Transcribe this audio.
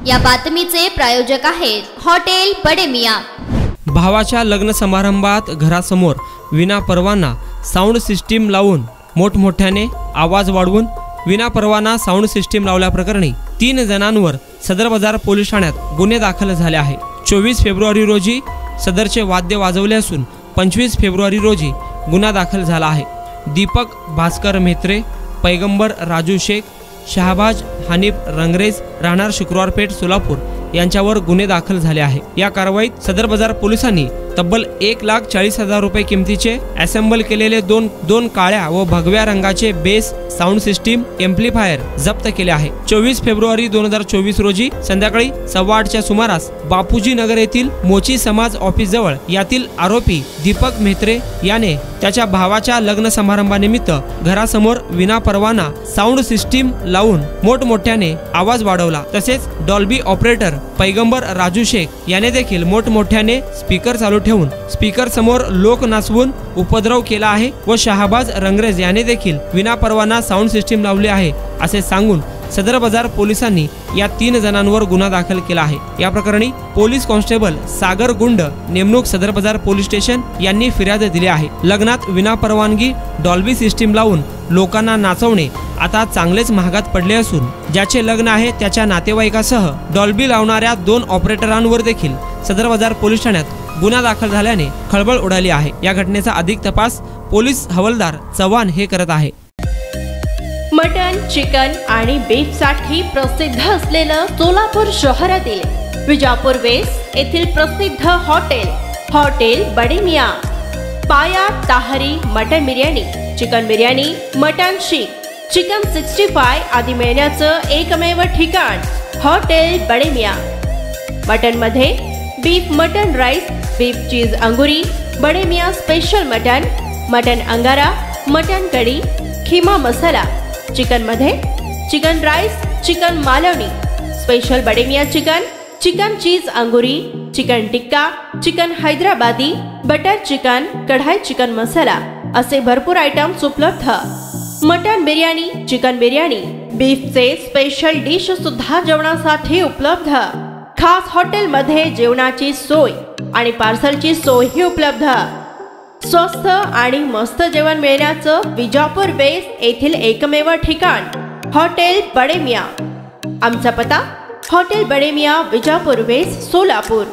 या बातमीचे प्रायोजक आहेत हॉटेल बडे मियां। भावाच्या लग्न समारंभात घरासमोर विना परवाना साऊंड सिस्टीम लावून मोठमोठ्याने आवाज वाढवून विना परवाना साऊंड सिस्टीम लावल्याप्रकरणी 3 जणांवर सदर बाजार पोलीस ठाण्यात गुन्हे दाखल झाले आहे। 24 फेब्रुवारी रोजी सदरचे वाद्य वाजवले असून 25 फेब्रुवारी रोजी गुन्हा दाखल झाला आहे। दीपक भास्कर म्हेत्रे, पैगंबर राजू शेख, शहाबाज हनीफ रंगरेज राहणार शुक्रवारपेठ सोलापूर यांच्यावर गुन्हे दाखल झाले आहे। या कारवाईत सदर बाजार पोलिसांनी तब्बल 1,40,000 रुपये किमतीचे असेंबल केलेले दोन काळ्या व भगव्या रंगाचे बेस साऊंड सिस्टीम एम्प्लिफायर जप्त केले आहे। 24 फेब्रुवारी 2024 रोजी संध्याकाळी 8:15च्या सुमारास बापूजी नगर येथील मोची समाज ऑफिस जवळ यातील आरोपी दीपक म्हेत्रे याने त्याच्या भावाच्या लग्न समारंभानिमित्त घरासमोर विना परवाना साऊंड सिस्टीम लावून मोठमोठ्याने आवाज वाढवला। तसेच डॉल्बी ऑपरेटर पैगंबर राजू शेख याने देखील मोठमोठ्याने स्पीकर चालू ठेवून स्पीकर समोर लोक नाचवून उपद्रव केला आहे व शहाबाज रंगरेज याने देखील विना परवाना साऊंड सिस्टीम लावली आहे असे सांगून सदर बाजार पोलिसांनी या 3 जणांवर गुन्हा दाखल केला आहे। या प्रकरणी पोलीस कॉन्स्टेबल सागर गुंड नेमणूक सदर बाजार पोलीस स्टेशन यांनी फिर्याद दिली आहे। लग्नात विना परवानगी डॉल्बी सिस्टीम लावून लोकांना नाचवणे आता चांगलेच महागात पडले असून ज्याचे लग्न आहे त्याच्या नातेवाईकासह डॉल्बी लावणाऱ्या 2 ऑपरेटरांवर देखील सदर बाजार पोलीस ठाण्यात गुन्हा दाखल झाल्याने खळबळ उडाली आहे। या घटनेचा अधिक तपास पोलीस हवालदार चव्हाण हे करत आहे। मटन, चिकन आणि बीफ साठी प्रसिद्ध असलेलं सोलापूर शहरातील विजापूर वेस्ट येथील प्रसिद्ध hotel Bade Miyan. Paya tahri mutton biryani, chicken biryani, mutton seekh, chicken 65 आदी मिळण्याचं एकमेव ठिकाण हॉटेल बडे मियां। मटन मध्ये beef mutton rice, beef cheese angoori, Bade Miyan special mutton, mutton angara, mutton kadhi, keema masala. Chicken मध्ये chicken rice, chicken Malvani, special Bade Miyan chicken, chicken cheese angoori, chicken tikka, chicken Hyderabadi, butter chicken, kadhai chicken masala असे भरपूर आयटम्स उपलब्ध। मटन बिर्याणी, चिकन बिर्याणी, बीफचे स्पेशल डिश सुद्धा जेवणासाठी उपलब्ध। खास हॉटेल मध्ये जेवणाची सोय आणि पार्सलची सोयही उपलब्ध। स्वस्त आणि मस्त जेवण मिळण्याचं विजापूर वेस्ट येथील एकमेव ठिकाण हॉटेल बडे मियां। आमचा पत्ता हॉटेल बडे मियां, विजापूर वेस्ट, सोलापूर।